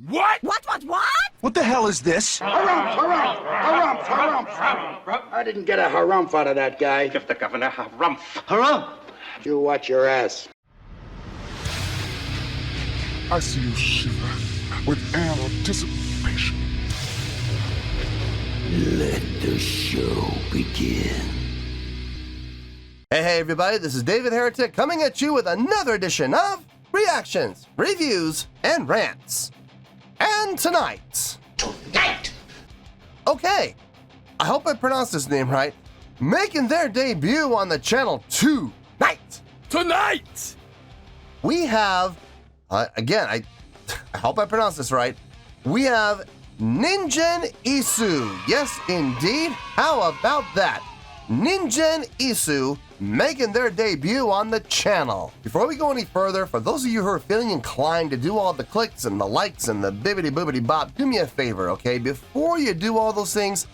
What? What? What the hell is this? Harumph. I didn't get a harumph out of that guy. Give the governor harumph. Harumph! You watch your ass. I see you shiver with anticipation. Let the show begin. Hey everybody, this is David Heretic coming at you with another edition of Reactions, Reviews, and Rants. And tonight... Okay, I hope I pronounced this name right. Making their debut on the channel tonight! We have, again, I hope I pronounced this right. We have Ningen Isu. Yes, indeed. How about that? Ningen Isu making their debut on the channel. Before we go any further, for those of you who are feeling inclined to do all the clicks and the likes and the bibbity boobity bop, do me a favor, okay? Before you do all those things,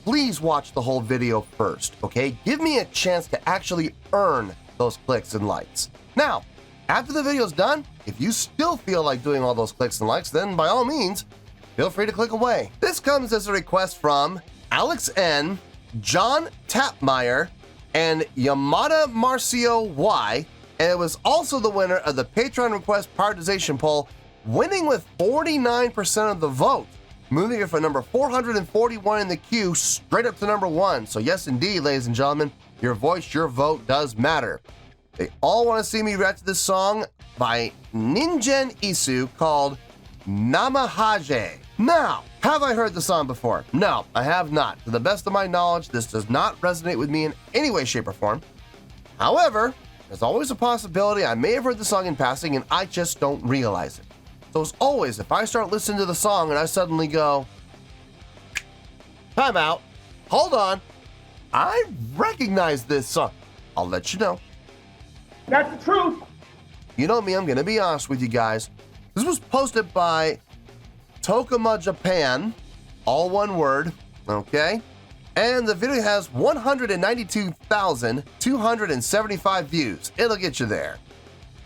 please watch the whole video first, okay? Give me a chance to actually earn those clicks and likes. Now, after the video's done, if you still feel like doing all those clicks and likes, then by all means, feel free to click away. This comes as a request from Alex N., John Tapmeyer, and Yamada Marcio Y, and it was also the winner of the Patreon request prioritization poll, winning with 49% of the vote, moving it from number 441 in the queue straight up to number 1. So yes, indeed, ladies and gentlemen, your voice, your vote does matter. They all want to see me react to this song by Ningen Isu called Namahage. Now, have I heard the song before? No, I have not. To the best of my knowledge, this does not resonate with me in any way, shape, or form. However, there's always a possibility I may have heard the song in passing and I just don't realize it. So as always, if I start listening to the song and I suddenly go, time out, hold on, I recognize this song, I'll let you know. That's the truth. You know me, I'm going to be honest with you guys. This was posted by Tokuma Japan, all one word, okay? And the video has 192,275 views. It'll get you there.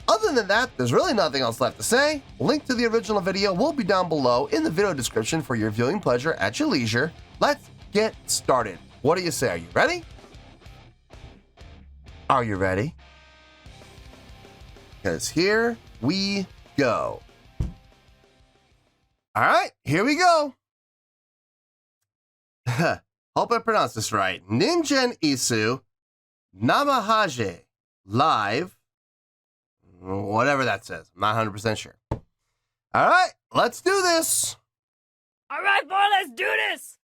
Other than that, there's really nothing else left to say. Link to the original video will be down below in the video description for your viewing pleasure at your leisure. Let's get started. What do you say? Are you ready? Are you ready? Because here we go. All right, here we go. Hope I pronounced this right. Ningen Isu, Namahage, live, whatever that says. I'm not 100% sure. All right, let's do this. All right, boy, let's do this.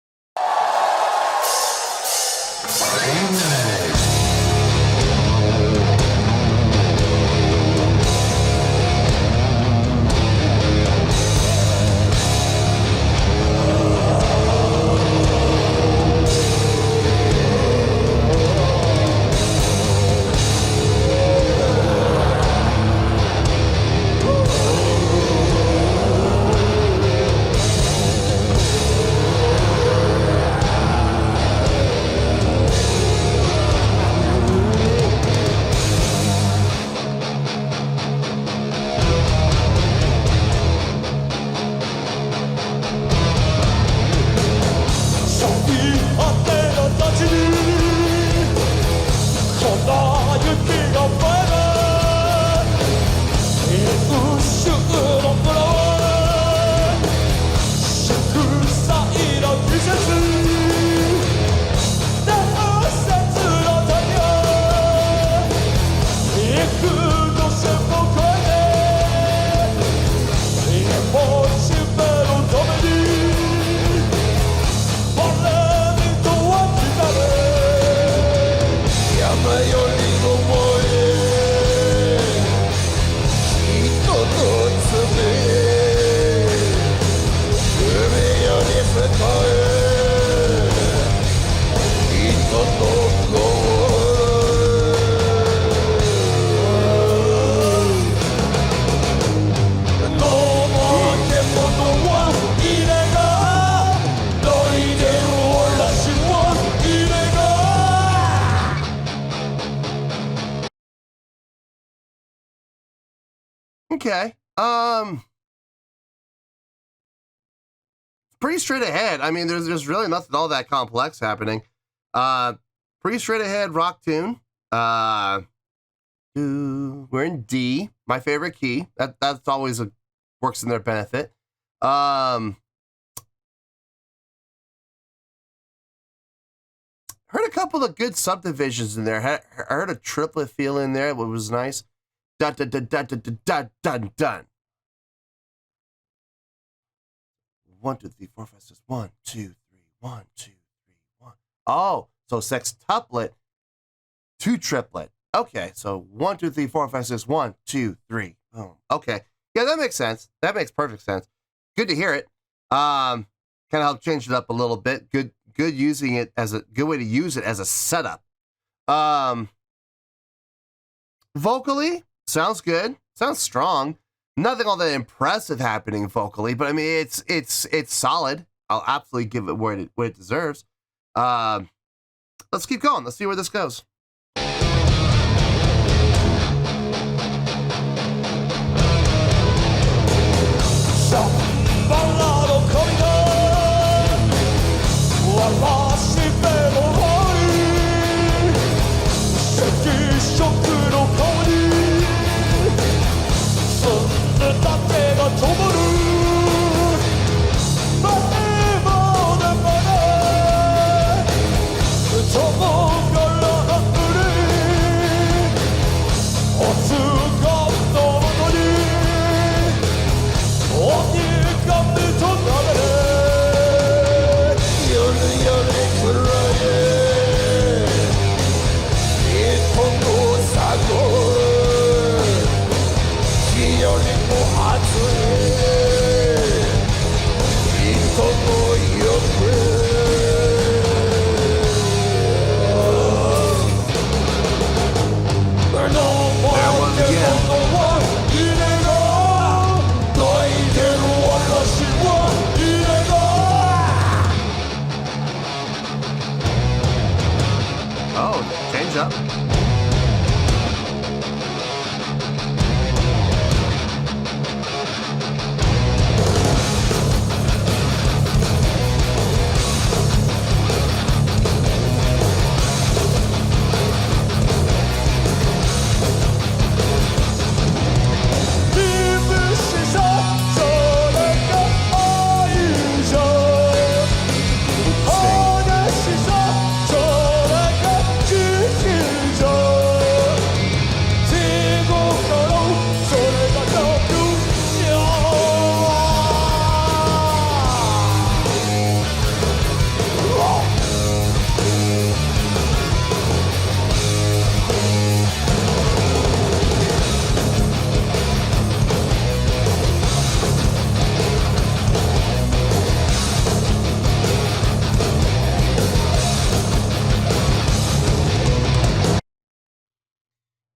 Okay. pretty straight ahead. I mean, there's really nothing all that complex happening. Pretty straight ahead rock tune. We're in D, my favorite key. That's always works in their benefit. Heard a couple of good subdivisions in there. I heard a triplet feel in there, what was nice. Dun dun dun dun dun dun dun dun. 1, 2, 3, 4, 5, 6. 1, 2, 3, 1, 2, 3, 1. Oh, so sextuplet, 2 triplet. Okay, so 1, 2, 3, 4, 5, 6. 1, 2, 3. Boom. Okay, yeah, that makes sense. That makes perfect sense. Good to hear it. Kind of help change it up a little bit. Good using it as a good way to use it as a setup. Vocally, sounds good. Sounds strong. Nothing all that impressive happening vocally, but I mean it's solid. I'll absolutely give it what it deserves. Let's keep going. Let's see where this goes.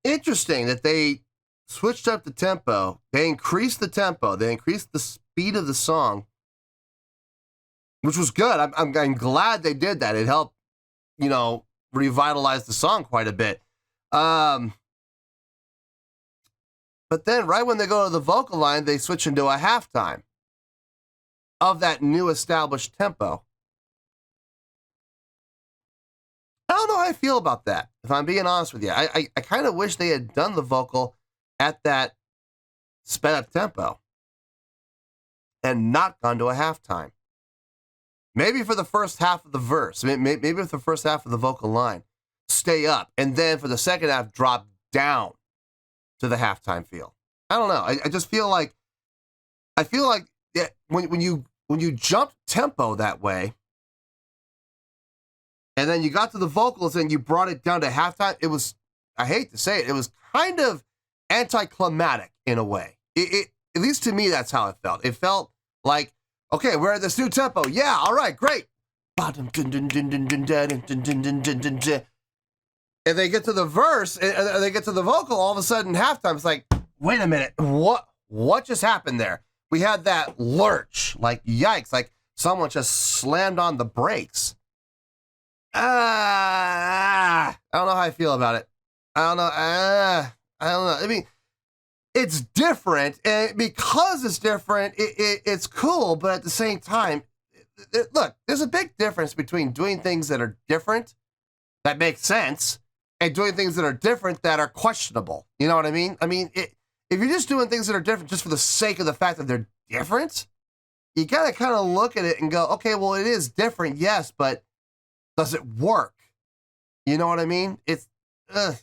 Interesting that they switched up the tempo. They increased the tempo. They increased the speed of the song, which was good. I'm glad they did that. It helped, revitalize the song quite a bit. But then right when they go to the vocal line, they switch into a halftime of that new established tempo. I don't know how I feel about that, if I'm being honest with you. I kind of wish they had done the vocal at that sped up tempo and not gone to a halftime. Maybe for the first half of the verse, maybe for the first half of the vocal line, stay up, and then for the second half, drop down to the halftime feel. I don't know. I just feel like, when you jump tempo that way, and then you got to the vocals and you brought it down to halftime, it was, I hate to say it, it was kind of anticlimactic in a way. At least to me, that's how it felt. It felt like, okay, we're at this new tempo. Yeah, all right, great. And they get to the verse, and they get to the vocal, all of a sudden halftime, it's like, wait a minute, what just happened there? We had that lurch, like yikes, like someone just slammed on the brakes. I don't know how I feel about it. I don't know. I mean, it's different, and because it's different, it's cool. But at the same time, look, there's a big difference between doing things that are different, that make sense, and doing things that are different that are questionable. You know what I mean? I mean, if you're just doing things that are different just for the sake of the fact that they're different, you gotta kind of look at it and go, okay, well, it is different, yes, but does it work? You know what I mean? It's, I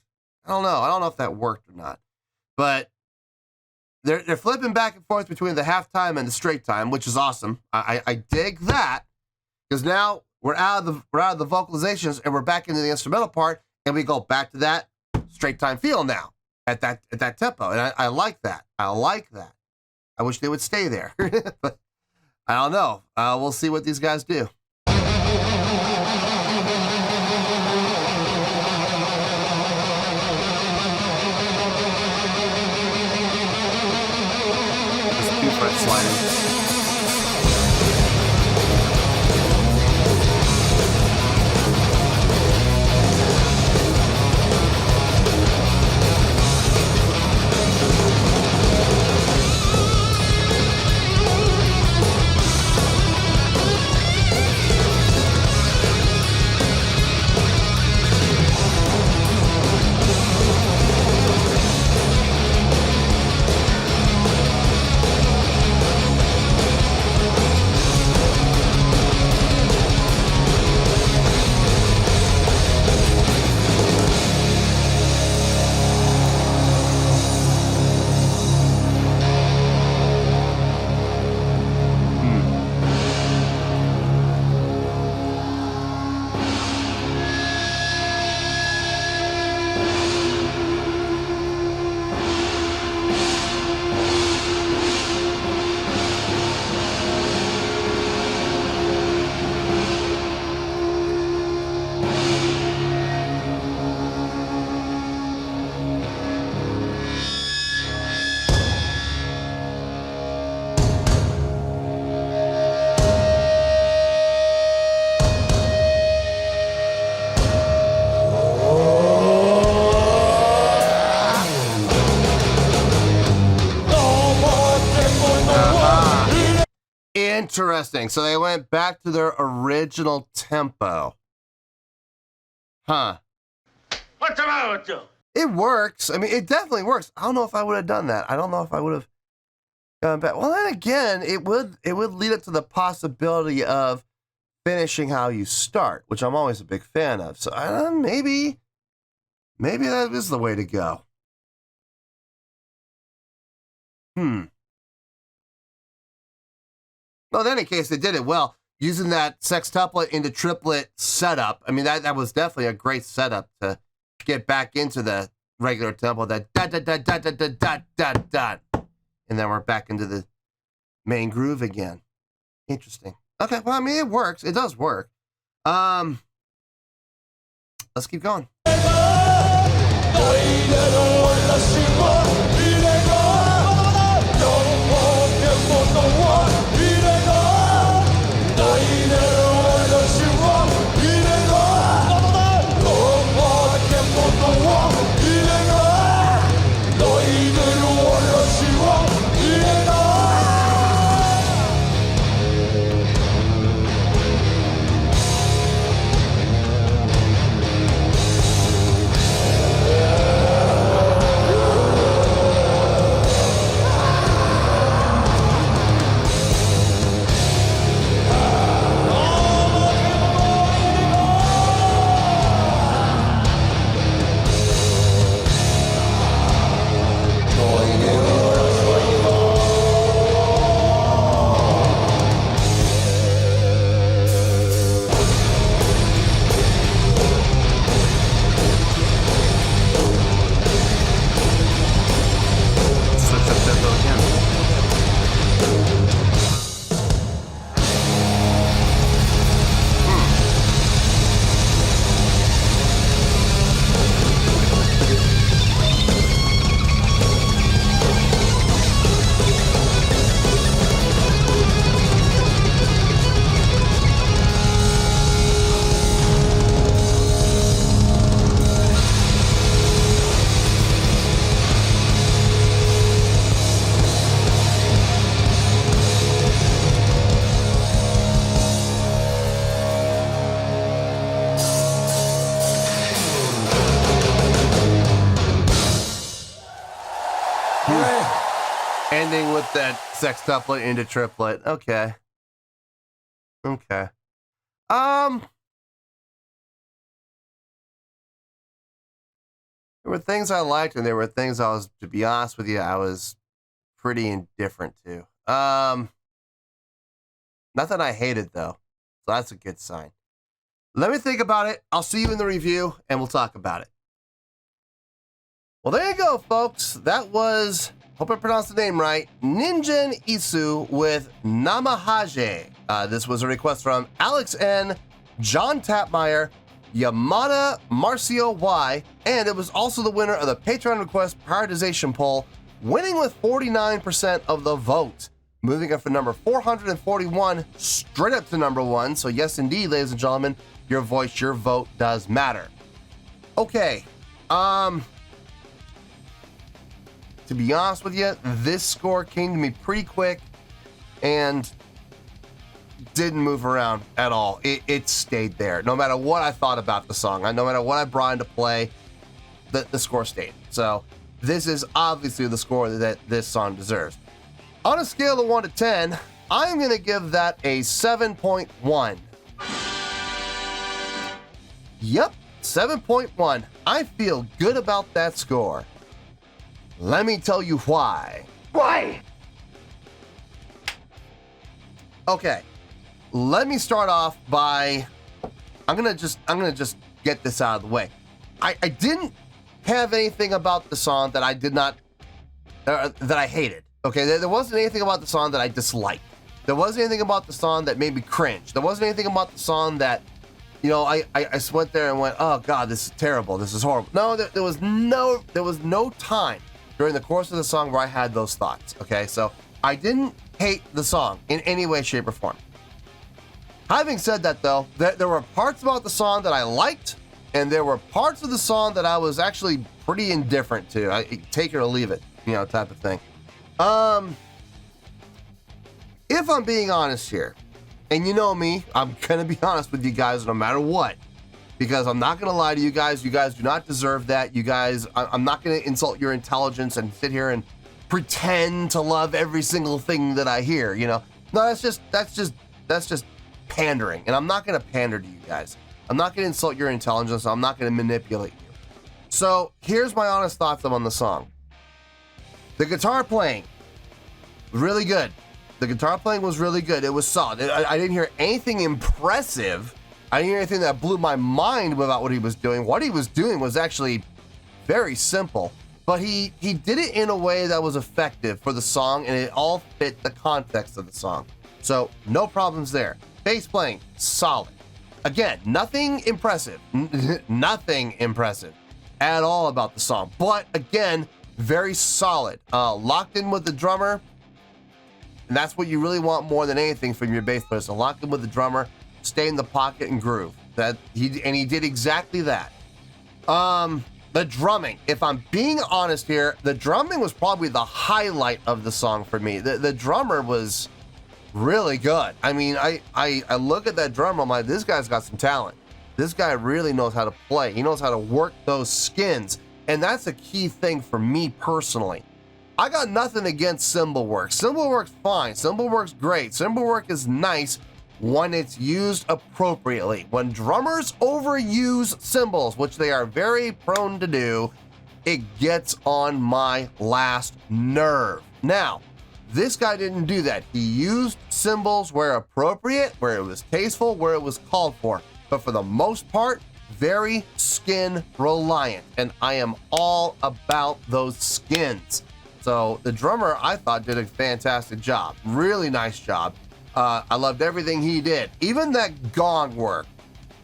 don't know. I don't know if that worked or not. But they're flipping back and forth between the halftime and the straight time, which is awesome. I dig that, because now we're out of the vocalizations and we're back into the instrumental part, and we go back to that straight time feel now at that tempo, and I like that. I like that. I wish they would stay there, but I don't know. We'll see what these guys do. Sliding. Interesting. So they went back to their original tempo. Huh. What's the matter with you? It works. I mean, it definitely works. I don't know if I would have done that. I don't know if I would have gone back. Well, then again, it would lead up to the possibility of finishing how you start, which I'm always a big fan of. So maybe that is the way to go. Well, in any case, they did it well, using that sextuplet into triplet setup. I mean, that was definitely a great setup to get back into the regular tempo, that dot, dot, dot, dot, dot, dot, dot, dot, dot. And then we're back into the main groove again. Interesting. Okay, well, I mean, it works. It does work. Let's keep going. ending with that sextuplet into triplet. Okay. Okay. There were things I liked, and there were things I was, to be honest with you, I was pretty indifferent to. Nothing I hated, though. So that's a good sign. Let me think about it. I'll see you in the review, and we'll talk about it. Well, there you go, folks. That was, hope I pronounced the name right, Ningen Isu with Namahage. This was a request from Alex N., John Tapmeyer, Yamada Marcio Y, and it was also the winner of the Patreon request prioritization poll, winning with 49% of the vote, moving it from number 441 straight up to number 1. So yes, indeed, ladies and gentlemen, your voice, your vote does matter. Okay, to be honest with you, this score came to me pretty quick and didn't move around at all. It stayed there. No matter what I thought about the song, no matter what I brought into play, the score stayed. So this is obviously the score that this song deserves. On a scale of 1 to 10, I'm going to give that a 7.1. Yep, 7.1. I feel good about that score. Let me tell you why. Why? Okay, let me start off by, I'm gonna just get this out of the way. I didn't have anything about the song that I did not, that I hated. Okay, there wasn't anything about the song that I disliked. There wasn't anything about the song that made me cringe. There wasn't anything about the song that, you know, I went there and went, oh God, this is terrible. This is horrible. No, there was no time during the course of the song where I had those thoughts. Okay, so I didn't hate the song in any way, shape, or form. Having said that, though, there were parts about the song that I liked, and there were parts of the song that I was actually pretty indifferent to. I take it or leave it, you know, type of thing. If I'm being honest here, and you know me, I'm gonna be honest with you guys no matter what, because I'm not gonna lie to you guys. You guys do not deserve that. You guys, I'm not gonna insult your intelligence and sit here and pretend to love every single thing that I hear. You know, no, that's just pandering, and I'm not gonna pander to you guys. I'm not gonna insult your intelligence. I'm not gonna manipulate you. So here's my honest thoughts on the song. The guitar playing, really good. The guitar playing was really good. It was solid. I didn't hear anything impressive. I didn't hear anything that blew my mind about what he was doing. What he was doing was actually very simple, but he did it in a way that was effective for the song, and it all fit the context of the song. So no problems there. Bass playing, solid. Again, nothing impressive. Nothing impressive at all about the song, but again, very solid. Locked in with the drummer, and that's what you really want more than anything from your bass player. So lock in with the drummer, stay in the pocket and groove. He did exactly that. The drumming, if I'm being honest here, the drumming was probably the highlight of the song for me. The drummer was really good. I mean, I look at that drummer, I'm like, this guy's got some talent. This guy really knows how to play. He knows how to work those skins. And that's a key thing for me personally. I got nothing against cymbal work. Cymbal work's fine. Cymbal work's great. Cymbal work is nice when it's used appropriately. When drummers overuse cymbals, which they are very prone to do, it gets on my last nerve. Now, this guy didn't do that. He used cymbals where appropriate, where it was tasteful, where it was called for. But for the most part, very skin reliant, and I am all about those skins. So the drummer, I thought, did a fantastic job. Really nice job. I loved everything he did. Even that gong work.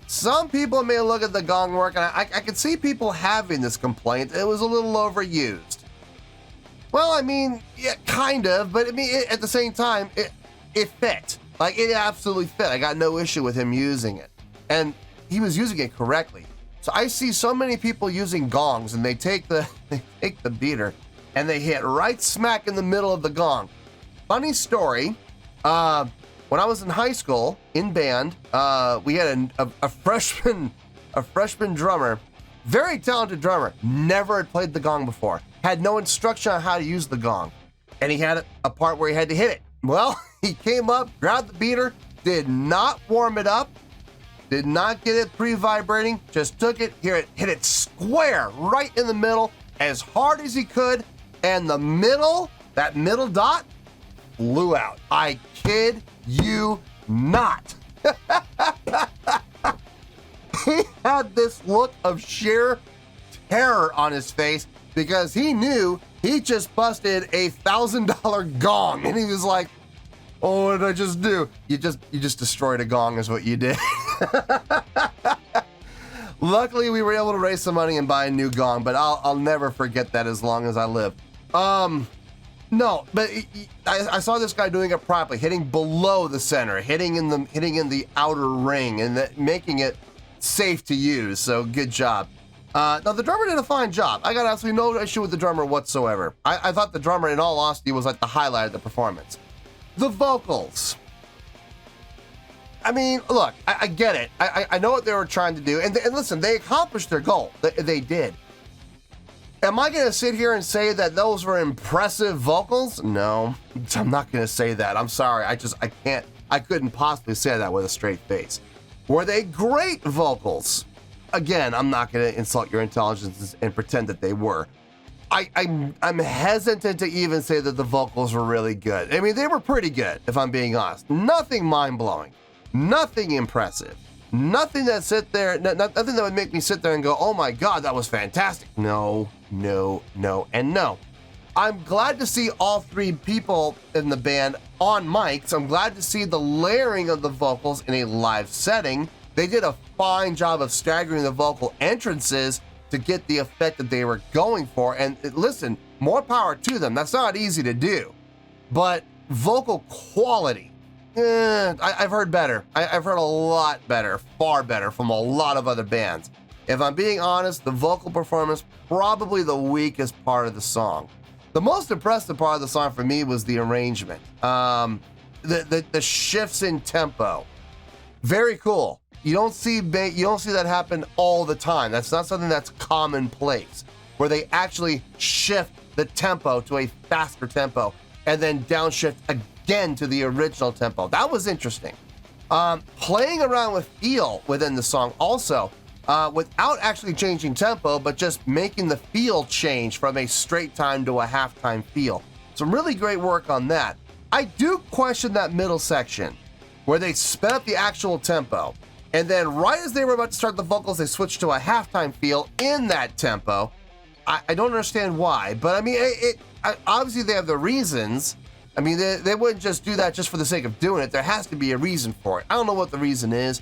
Some people may look at the gong work, and I could see people having this complaint. It was a little overused. Well, I mean, yeah, kind of, but I mean, at the same time, it fit. Like, it absolutely fit. I got no issue with him using it. And he was using it correctly. So I see so many people using gongs, and they take the beater and they hit right smack in the middle of the gong. Funny story, when I was in high school in band, we had a freshman drummer, very talented drummer, never had played the gong before, had no instruction on how to use the gong. and he had a part where he had to hit it. Well, he came up, grabbed the beater, did not warm it up, did not get it pre-vibrating, just took it, hit it square right in the middle as hard as he could, and that middle dot flew out. I kid you not. He had this look of sheer terror on his face because he knew he just busted a $1,000 gong, and he was like, "Oh, what did I just do?" You just destroyed a gong is what you did. Luckily, we were able to raise some money and buy a new gong, but I'll never forget that as long as I live. No, but I saw this guy doing it properly, hitting below the center, hitting in the outer ring, and making it safe to use. So good job. Now the drummer did a fine job. I got absolutely no issue with the drummer whatsoever. I thought the drummer, in all honesty, was like the highlight of the performance. The vocals. I mean, look, I get it. I know what they were trying to do, and listen, they accomplished their goal. They did. Am I going to sit here and say that those were impressive vocals? No, I'm not going to say that. I'm sorry. I couldn't possibly say that with a straight face. Were they great vocals? Again, I'm not going to insult your intelligence and pretend that they were. I'm hesitant to even say that the vocals were really good. I mean, they were pretty good, if I'm being honest. Nothing mind-blowing. Nothing impressive. Nothing that nothing that would make me sit there and go, "Oh my God, that was fantastic." No, and no. I'm glad to see all three people in the band on mics. I'm glad to see the layering of the vocals in a live setting. They did a fine job of staggering the vocal entrances to get the effect that they were going for. And listen, more power to them. That's not easy to do. But vocal quality, I've heard better. I've heard a lot better, far better from a lot of other bands. If I'm being honest, the vocal performance, probably the weakest part of the song. The most impressive part of the song for me was the arrangement. The shifts in tempo. Very cool. You don't see that happen all the time. That's not something that's commonplace, where they actually shift the tempo to a faster tempo and then downshift again to the original tempo. That was interesting. Playing around with feel within the song also, without actually changing tempo, but just making the feel change from a straight time to a halftime feel. Some really great work on that. I do question that middle section where they sped up the actual tempo, and then right as they were about to start the vocals, they switched to a halftime feel in that tempo. I don't understand why, but I mean, obviously they have the reasons. I mean, they wouldn't just do that just for the sake of doing it. There has to be a reason for it. I don't know what the reason is.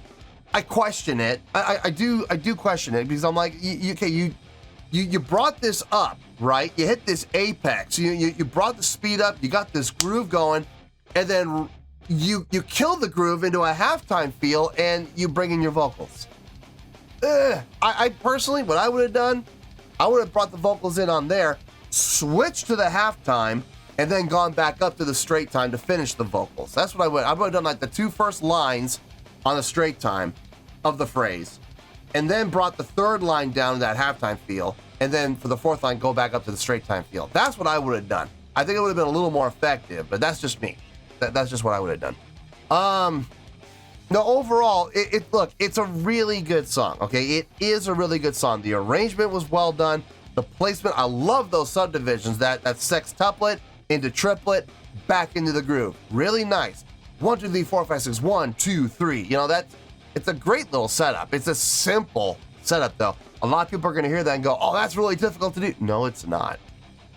I question it. I do question it, because I'm like, you brought this up, right? You hit this apex. You brought the speed up. You got this groove going, and then you kill the groove into a halftime feel, and you bring in your vocals. I personally, what I would have done, I would have brought the vocals in on there, switched to the halftime, and then gone back up to the straight time to finish the vocals. That's what I would have done, like the two first lines on the straight time of the phrase, and then brought the third line down to that halftime feel, and then for the fourth line, go back up to the straight time feel. That's what I would have done. I think it would have been a little more effective, but that's just me. That's just what I would have done. No, overall, look, it's a really good song, okay? It is a really good song. The arrangement was well done. The placement, I love those subdivisions, that sextuplet into triplet, back into the groove. Really nice. 1, 2, 3, 4, 5, 6, 1, 2, 3. You know, it's a great little setup. It's a simple setup, though. A lot of people are going to hear that and go, "Oh, that's really difficult to do." No, it's not.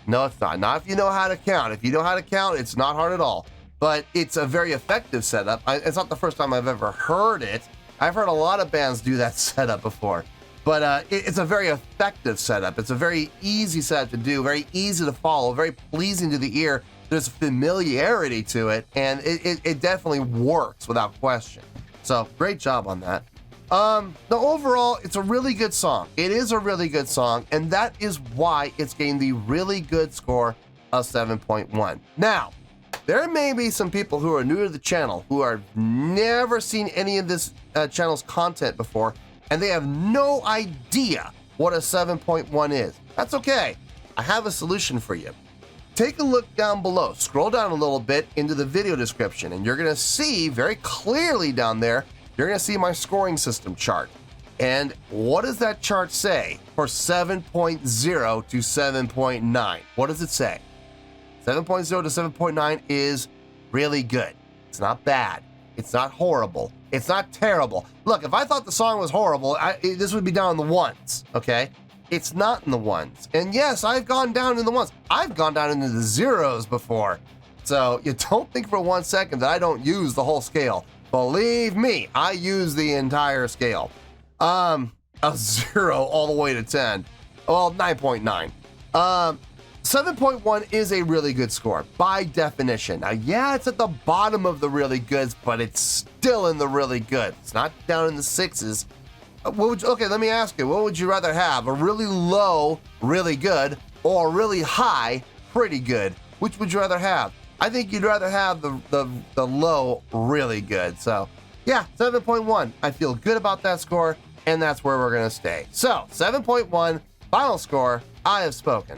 No, it's not. Not if you know how to count. If you know how to count, it's not hard at all. But it's a very effective setup. It's not the first time I've ever heard it. I've heard a lot of bands do that setup before. But it's a very effective setup. It's a very easy setup to do, very easy to follow, very pleasing to the ear. There's familiarity to it, and it definitely works without question. So great job on that. Overall, it's a really good song. It is a really good song, and that is why it's gained the really good score of 7.1. Now, there may be some people who are new to the channel who have never seen any of this channel's content before, and they have no idea what a 7.1 is. That's okay. I have a solution for you. take a look down below. Scroll down a little bit into the video description, and you're going to see very clearly down there, you're going to see my scoring system chart. And what does that chart say for 7.0 to 7.9? What does it say? 7.0 to 7.9 is really good. It's not bad. It's not horrible. It's not terrible. Look, if I thought the song was horrible, this would be down in the ones, okay? It's not in the ones. And yes, I've gone down in the ones. I've gone down into the zeros before. So you don't think for 1 second that I don't use the whole scale. Believe me, I use the entire scale. A 0 all the way to 10. Well, 9.9. 7.1 is a really good score by definition. Now, yeah, it's at the bottom of the really goods, but it's still in the really good. It's not down in the sixes. Okay, let me ask you, what would you rather have? A really low, really good, or a really high, pretty good? Which would you rather have? I think you'd rather have the low, really good. So, yeah, 7.1. I feel good about that score, and that's where we're going to stay. So, 7.1, final score, I have spoken.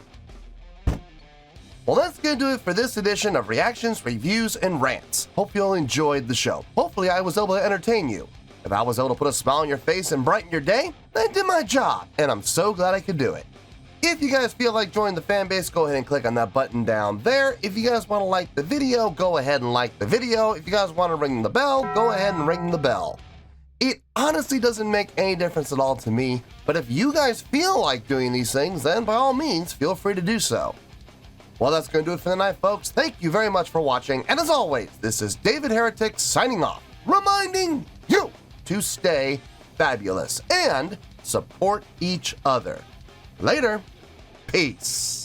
Well, that's going to do it for this edition of Reactions, Reviews, and Rants. Hope you all enjoyed the show. Hopefully, I was able to entertain you. If I was able to put a smile on your face and brighten your day, I did my job, and I'm so glad I could do it. If you guys feel like joining the fan base, go ahead and click on that button down there. If you guys want to like the video, go ahead and like the video. If you guys want to ring the bell, go ahead and ring the bell. It honestly doesn't make any difference at all to me, but if you guys feel like doing these things, then by all means, feel free to do so. Well, that's going to do it for the night, folks. Thank you very much for watching, and as always, this is David Heretic signing off, reminding you to stay fabulous and support each other. Later. Peace.